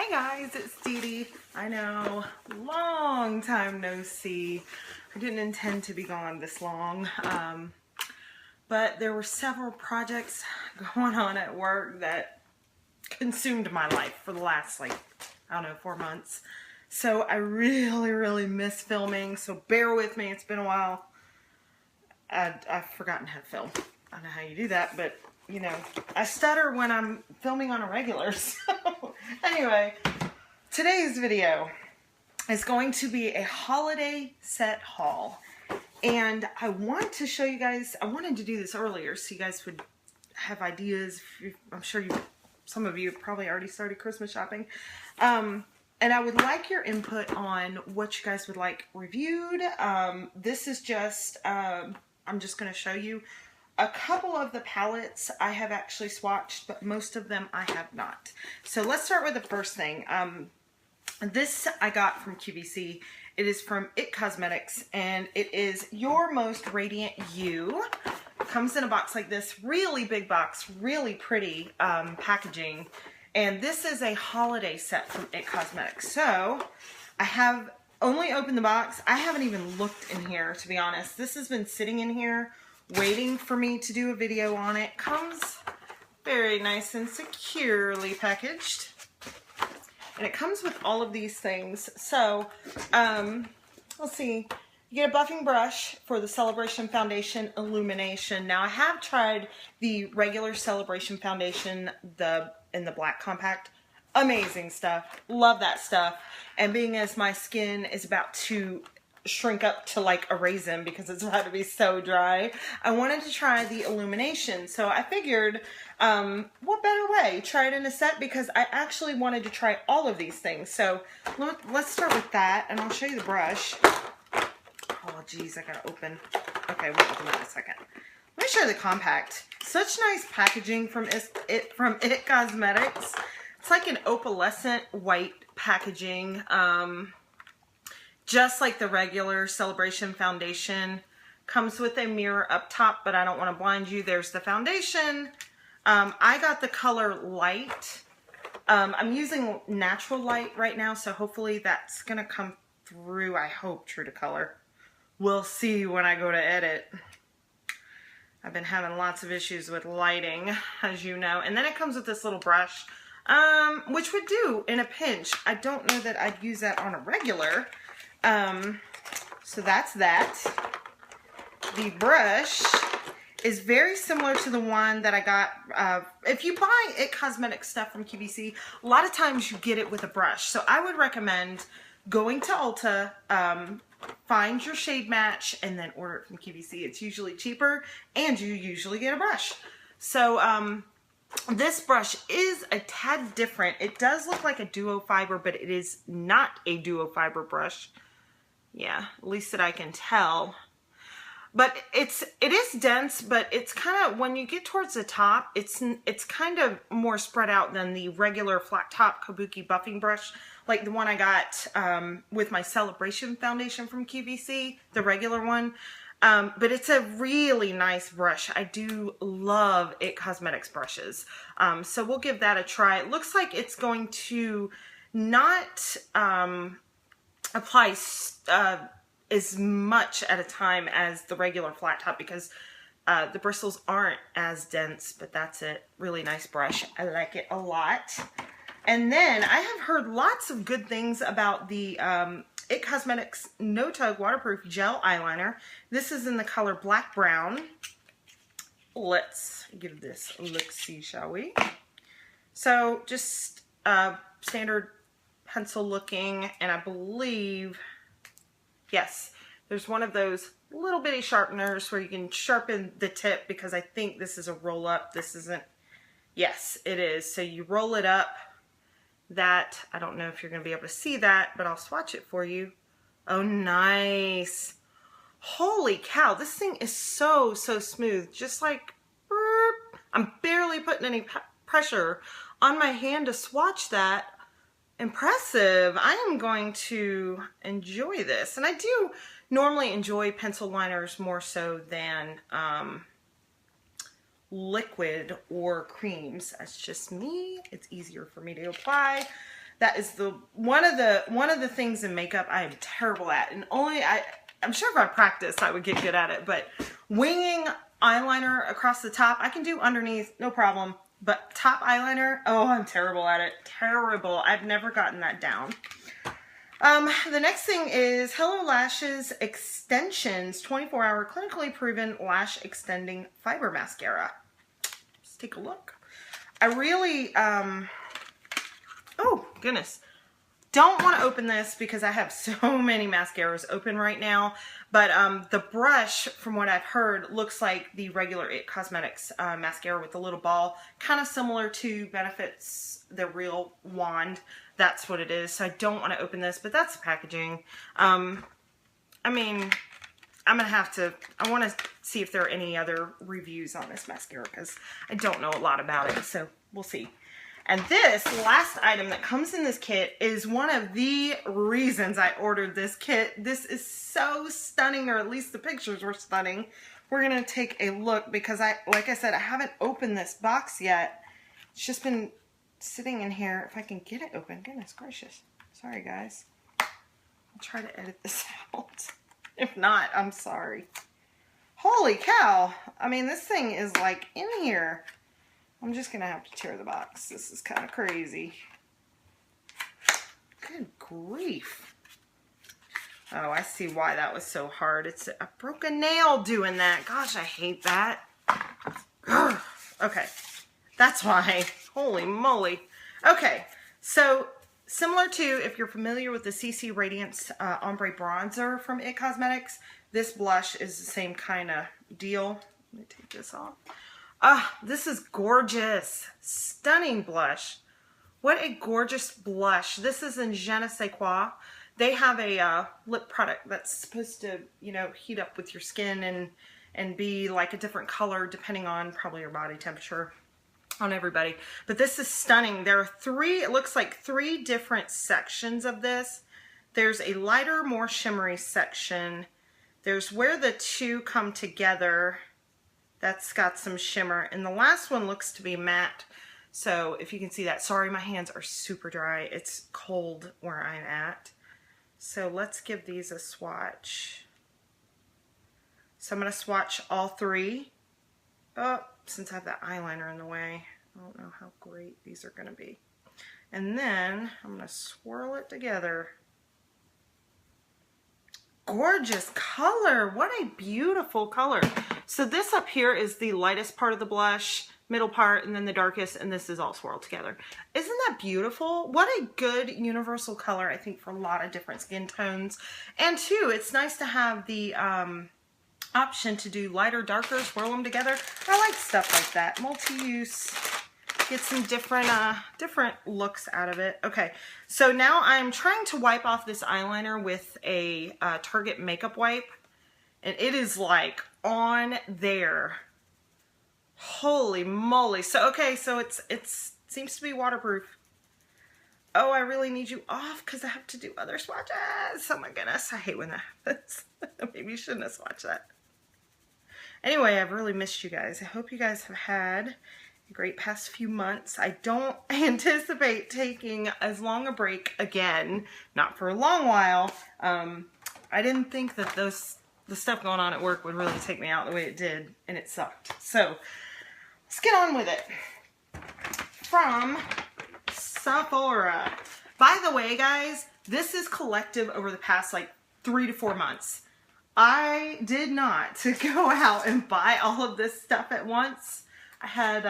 Hi guys, it's Dee Dee. I know, long time no see. I didn't intend to be gone this long, but there were several projects going on at work that consumed my life for the last, I don't know, 4 months. So I really miss filming, so bear with me. It's been a while. I've forgotten how to film. I don't know how you do that, but you know, I stutter when I'm filming on a regular. So anyway, today's video is going to be a holiday set haul. And I want to show you guys, I wanted to do this earlier so you guys would have ideas. I'm sure some of you have probably already started Christmas shopping. And I would like your input on what you guys would like reviewed. This is just, I'm just going to show you a couple of the palettes I have actually swatched, but most of them I have not. So let's start with the first thing. This I got from QVC. It is from IT Cosmetics, and it is Your Most Radiant You. It comes in a box like this, really big box, really pretty packaging. And this is a holiday set from IT Cosmetics. So I have only opened the box. I haven't even looked in here, to be honest. This has been sitting in here waiting for me to do a video on it. Comes very nice and securely packaged. And it comes with all of these things. So, let's see. You get a buffing brush for the Celebration Foundation Illumination. Now, I have tried the regular Celebration Foundation, in the black compact. Amazing stuff. Love that stuff. And being as my skin is about to shrink up to like a raisin because it's about to be so dry, I wanted to try the illumination. So I figured, what better way? Try it in a set, because I actually wanted to try all of these things. So let's start with that, and I'll show you the brush. Oh geez, I gotta open. Okay, we'll open that in a second. Let me show you the compact. Such nice packaging from IT Cosmetics. It's like an opalescent white packaging. Just like the regular Celebration Foundation. Comes with a mirror up top, but I don't want to blind you. There's the foundation. I got the color light. I'm using natural light right now, so hopefully that's going to come through, I hope, true to color. We'll see when I go to edit. I've been having lots of issues with lighting, as you know. And then it comes with this little brush, which would do in a pinch. I don't know that I'd use that on a regular. So that's that. The brush is very similar to the one that I got. If you buy IT Cosmetics stuff from QVC, a lot of times you get it with a brush. So I would recommend going to Ulta, find your shade match, and then order it from QVC. It's usually cheaper, and you usually get a brush. So, this brush is a tad different. It does look like a duo fiber, but it is not a duo fiber brush. Yeah, at least that I can tell. But it is dense, but it's kind of, when you get towards the top, it's kind of more spread out than the regular flat top Kabuki buffing brush, like the one I got with my Celebration Foundation from QVC, the regular one. But it's a really nice brush. I do love IT Cosmetics brushes. So we'll give that a try. It looks like it's going to not apply as much at a time as the regular flat top, because the bristles aren't as dense, but that's it. Really nice brush. I like it a lot. And then I have heard lots of good things about the IT Cosmetics No Tug Waterproof Gel Eyeliner. This is in the color Black Brown. Let's give this a look-see, shall we? So just standard pencil looking, and I believe, yes, there's one of those little bitty sharpeners where you can sharpen the tip, because I think this is a roll up. This isn't. Yes, it is. So you roll it up. That, I don't know if you're going to be able to see that, but I'll swatch it for you. Oh, nice. Holy cow, this thing is so smooth. Just like, burp. I'm barely putting any pressure on my hand to swatch that. Impressive. I am going to enjoy this. And I do normally enjoy pencil liners more so than liquid or creams. That's just me. It's easier for me to apply. That is one of the things in makeup I am terrible at, and I'm sure if I practiced I would get good at it, but winging eyeliner across the top, I can do underneath, no problem, but top eyeliner, oh, I'm terrible at it. Terrible. I've never gotten that down. The next thing is Hello Lashes Extensions 24-hour clinically proven lash extending fiber mascara. Let's take a look. I really, oh goodness, don't want to open this because I have so many mascaras open right now, but the brush, from what I've heard, looks like the regular IT Cosmetics mascara with the little ball, kind of similar to Benefit's the Real Wand. That's what it is. So I don't want to open this, but that's the packaging. I mean, I'm gonna have to, I want to see if there are any other reviews on this mascara because I don't know a lot about it, so we'll see. And this last item that comes in this kit is one of the reasons I ordered this kit. This is so stunning, or at least the pictures were stunning. We're gonna take a look because like I said, I haven't opened this box yet. It's just been sitting in here. If I can get it open, goodness gracious. Sorry guys. I'll try to edit this out. If not, I'm sorry. Holy cow. I mean, this thing is like in here. I'm just going to have to tear the box. This is kind of crazy. Good grief. Oh, I see why that was so hard. I broke a nail doing that. Gosh, I hate that. Ugh. Okay. That's why. Holy moly. Okay. So, similar to, if you're familiar with the CC Radiance Ombre Bronzer from IT Cosmetics, this blush is the same kind of deal. Let me take this off. Ah, this is gorgeous. Stunning blush. What a gorgeous blush. This is in Je ne sais quoi. They have a lip product that's supposed to, you know, heat up with your skin and be like a different color depending on probably your body temperature on everybody. But this is stunning. There are it looks like 3 different sections of this. There's a lighter, more shimmery section. There's where the two come together. That's got some shimmer. And the last one looks to be matte. So if you can see that, sorry, my hands are super dry. It's cold where I'm at. So let's give these a swatch. So I'm going to swatch all 3. Oh, since I have that eyeliner in the way, I don't know how great these are going to be. And then I'm going to swirl it together. Gorgeous color. What a beautiful color. So this up here is the lightest part of the blush, middle part, and then the darkest, and this is all swirled together. Isn't that beautiful? What a good universal color, I think, for a lot of different skin tones. And two, it's nice to have the option to do lighter, darker, swirl them together. I like stuff like that. Multi-use. Get some different looks out of it. Okay, so now I'm trying to wipe off this eyeliner with a Target makeup wipe, and it is like on there. Holy moly! So okay, so it seems to be waterproof. Oh, I really need you off because I have to do other swatches. Oh my goodness, I hate when that happens. Maybe you shouldn't have swatched that. Anyway, I've really missed you guys. I hope you guys have had a great past few months. I don't anticipate taking as long a break again, not for a long while. I didn't think that the stuff going on at work would really take me out the way it did, and it sucked. So let's get on with it. From Sephora. By the way, guys, this is collective over the past like 3 to 4 months. I did not go out and buy all of this stuff at once. I had,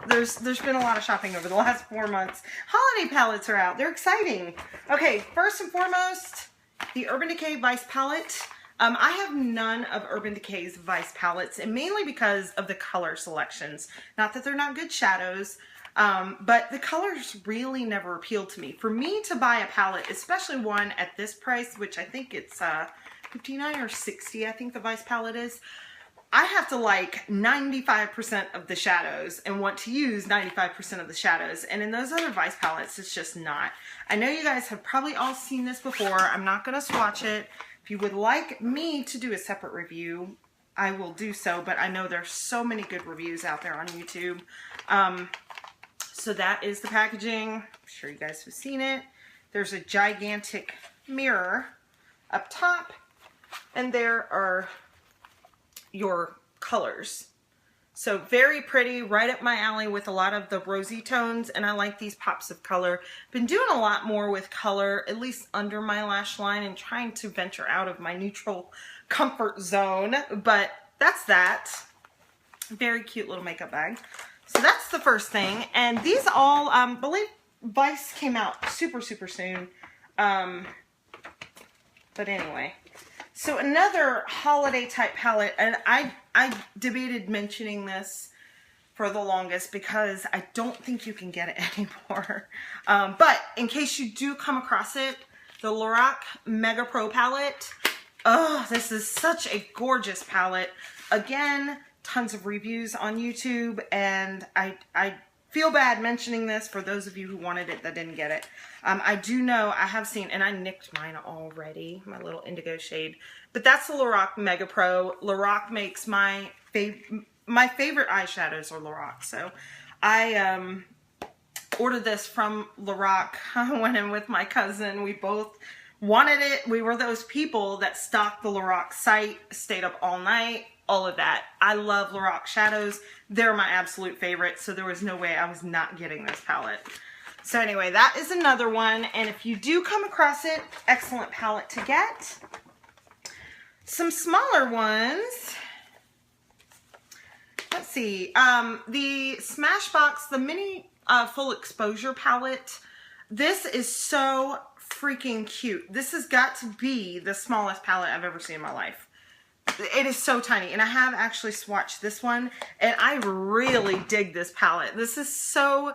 there's been a lot of shopping over the last 4 months. Holiday palettes are out. They're exciting. Okay, first and foremost, the Urban Decay Vice Palette. I have none of Urban Decay's Vice palettes, and mainly because of the color selections. Not that they're not good shadows, but the colors really never appealed to me. For me to buy a palette, especially one at this price, which I think it's $59 or $60, I think the Vice palette is, I have to like 95% of the shadows and want to use 95% of the shadows. And in those other Vice palettes, it's just not. I know you guys have probably all seen this before. I'm not going to swatch it. If you would like me to do a separate review, I will do so. But I know there's so many good reviews out there on YouTube. So that is the packaging. I'm sure you guys have seen it. There's a gigantic mirror up top, and there are your colors. So very pretty, right up my alley with a lot of the rosy tones, and I like these pops of color. Been doing a lot more with color, at least under my lash line, and trying to venture out of my neutral comfort zone, but that's that. Very cute little makeup bag. So that's the first thing, and these all, believe Vice came out super soon, but anyway. So another holiday type palette, and I debated mentioning this for the longest because I don't think you can get it anymore. But in case you do come across it, the Lorac Mega Pro palette. Oh, this is such a gorgeous palette. Again, tons of reviews on YouTube, and I feel bad mentioning this for those of you who wanted it that didn't get it. I do know, I have seen, and I nicked mine already, my little indigo shade, but that's the Lorac Mega Pro. Lorac makes my favorite eyeshadows are Lorac, so I ordered this from Lorac. I went in with my cousin, we both wanted it. We were those people that stalked the Lorac site, stayed up all night, all of that. I love Lorac shadows. They're my absolute favorite, so there was no way I was not getting this palette. So anyway, that is another one, and if you do come across it, excellent palette to get. Some smaller ones. Let's see. The Smashbox, the mini full exposure palette. This is so freaking cute. This has got to be the smallest palette I've ever seen in my life. It is so tiny, and I have actually swatched this one, and I really dig this palette. This is so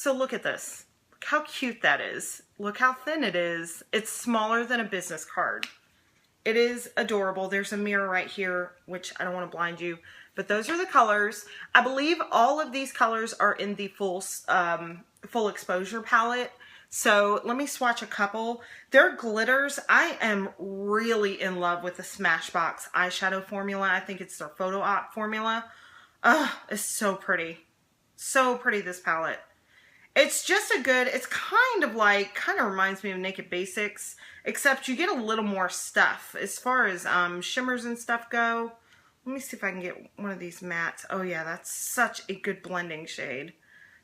look at this. Look how cute that is. Look how thin it is. It's smaller than a business card. It is adorable. There's a mirror right here, which I don't want to blind you, but those are the colors. I believe all of these colors are in the full exposure palette. So let me swatch a couple. They're glitters. I am really in love with the Smashbox eyeshadow formula. I think it's their photo op formula. It's so pretty. So pretty, this palette. It's just a good, it's kind of reminds me of Naked Basics, except you get a little more stuff. As far as shimmers and stuff go, let me see if I can get one of these mattes. Oh yeah, that's such a good blending shade.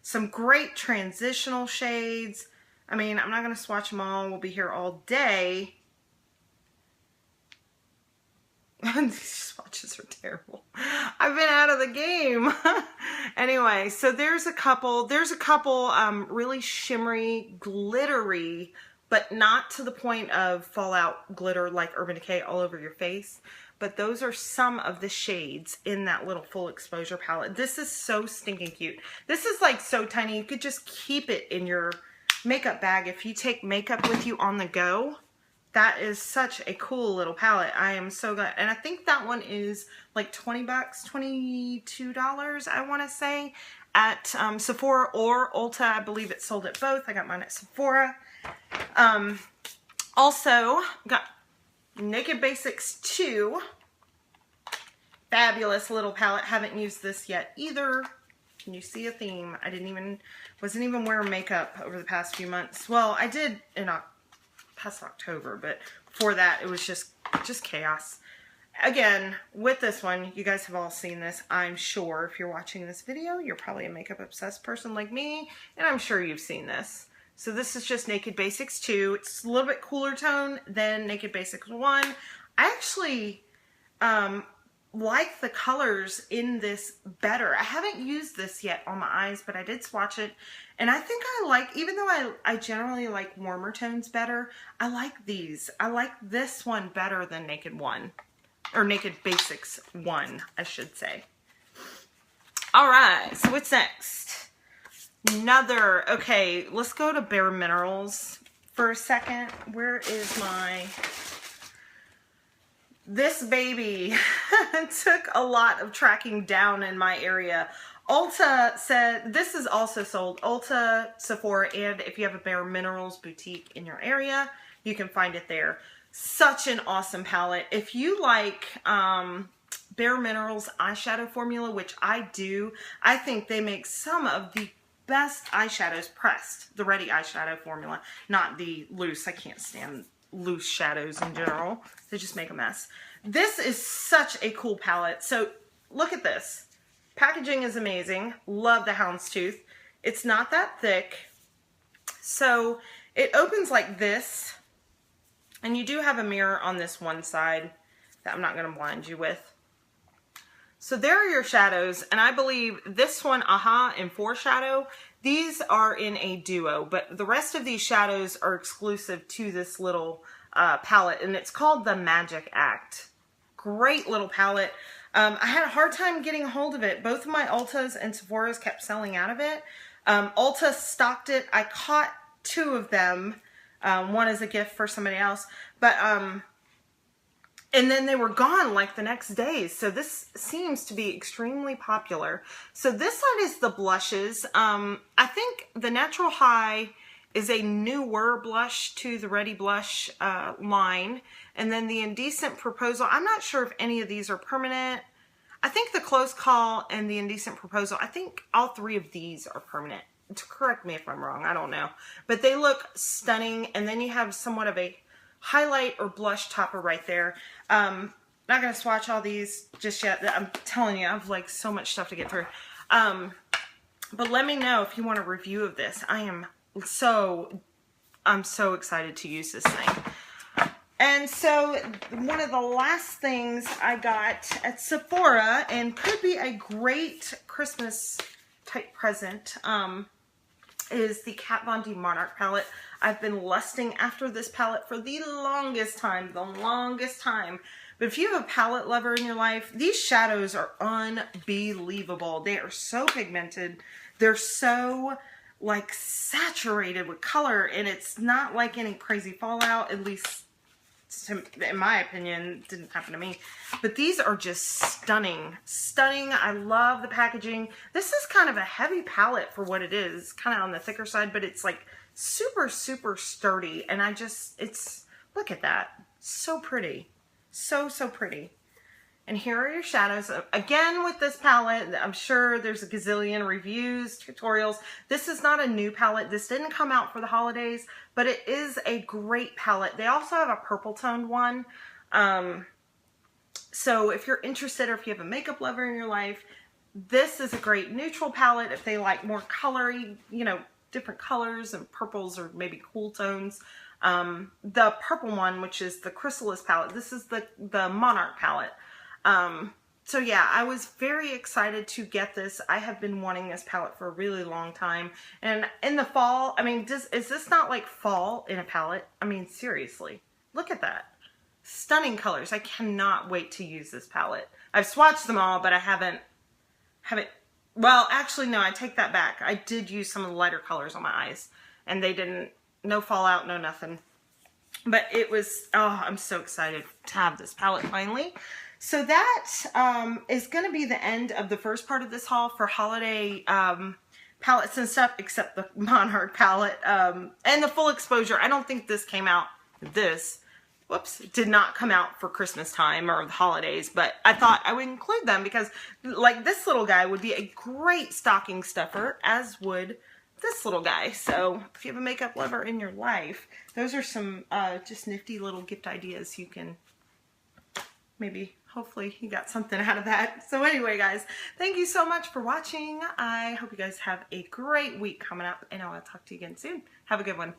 Some great transitional shades. I mean, I'm not going to swatch them all. We'll be here all day. These swatches are terrible. I've been out of the game. Anyway, so there's a couple really shimmery, glittery, but not to the point of fallout glitter like Urban Decay all over your face. But those are some of the shades in that little full exposure palette. This is so stinking cute. This is like so tiny. You could just keep it in your makeup bag if you take makeup with you on the go. That is such a cool little palette. I am so glad. And I think that one is like 20 bucks, $22, I want to say, at Sephora or Ulta. I believe it's sold at both. I got mine at Sephora. Also got Naked Basics 2. Fabulous little palette. Haven't used this yet either. Can you see a theme? Wasn't even wearing makeup over the past few months. Well, I did in past October, but before that it was just chaos. Again, with this one, you guys have all seen this, I'm sure. If you're watching this video, you're probably a makeup obsessed person like me, and I'm sure you've seen this. So this is just Naked Basics 2. It's a little bit cooler tone than Naked Basics 1. I actually like the colors in this better. I haven't used this yet on my eyes, but I did swatch it, and I think I like, even though I generally like warmer tones better, I like these. I like this one better than Naked 1, or Naked Basics 1, I should say. All right, so what's next? Okay, let's go to Bare Minerals for a second. Where is this baby took a lot of tracking down in my area. Ulta said, this is also sold, Ulta, Sephora, and if you have a Bare Minerals boutique in your area, you can find it there. Such an awesome palette. If you like Bare Minerals eyeshadow formula, which I do, I think they make some of the best eyeshadows pressed. The Ready eyeshadow formula, not the loose. I can't stand loose shadows in general. They just make a mess. This is such a cool palette. So look at this. Packaging is amazing. Love the houndstooth. It's not that thick. So it opens like this. And you do have a mirror on this one side that I'm not going to blind you with. So there are your shadows, and I believe this one, Aha, and Foreshadow, these are in a duo, but the rest of these shadows are exclusive to this little palette, and it's called the Magic Act. Great little palette. I had a hard time getting a hold of it. Both of my Ultas and Sephora's kept selling out of it. Ulta stocked it. I caught 2 of them. One as a gift for somebody else, but and then they were gone like the next day. So this seems to be extremely popular. So this side is the blushes. I think the Natural High is a newer blush to the Ready blush line, and then the Indecent Proposal. I'm not sure if any of these are permanent. I think the Close Call and the Indecent Proposal, I think all 3 of these are permanent. Correct me if I'm wrong, I don't know. But they look stunning, and then you have somewhat of a highlight or blush topper right there. Not going to swatch all these just yet. I'm telling you, I have like so much stuff to get through. But let me know if you want a review of this. I'm so excited to use this thing. And so one of the last things I got at Sephora, and could be a great Christmas type present, is the Kat Von D Monarch Palette. I've been lusting after this palette for the longest time. But if you have a palette lover in your life, these shadows are unbelievable. They are so pigmented. They're so like saturated with color, and it's not like any crazy fallout, at least in my opinion. It didn't happen to me. But these are just stunning. Stunning. I love the packaging. This is kind of a heavy palette for what it is. Kind of on the thicker side, but it's like super, super sturdy. And look at that. So pretty. So, so pretty. And here are your shadows. Again, with this palette, I'm sure there's a gazillion reviews, tutorials. This is not a new palette. This didn't come out for the holidays, but it is a great palette. They also have a purple toned one. So if you're interested, or if you have a makeup lover in your life, this is a great neutral palette. If they like more colory, you know, different colors and purples or maybe cool tones. The purple one, which is the Chrysalis palette, this is the Monarch palette. So yeah, I was very excited to get this. I have been wanting this palette for a really long time. And in the fall, I mean, is this not like fall in a palette? I mean, seriously, look at that. Stunning colors. I cannot wait to use this palette. I've swatched them all, but I haven't, well, actually, no, I take that back. I did use some of the lighter colors on my eyes, and they didn't, no fallout, no nothing. But it was, oh, I'm so excited to have this palette finally. So that is going to be the end of the first part of this haul for holiday palettes and stuff, except the Monarch palette and the full exposure. I don't think this came out, did not come out for Christmas time or the holidays, but I thought I would include them because like this little guy would be a great stocking stuffer, as would this little guy. So if you have a makeup lover in your life, those are some just nifty little gift ideas you can maybe, hopefully you got something out of that. So anyway, guys, thank you so much for watching. I hope you guys have a great week coming up, and I'll talk to you again soon. Have a good one.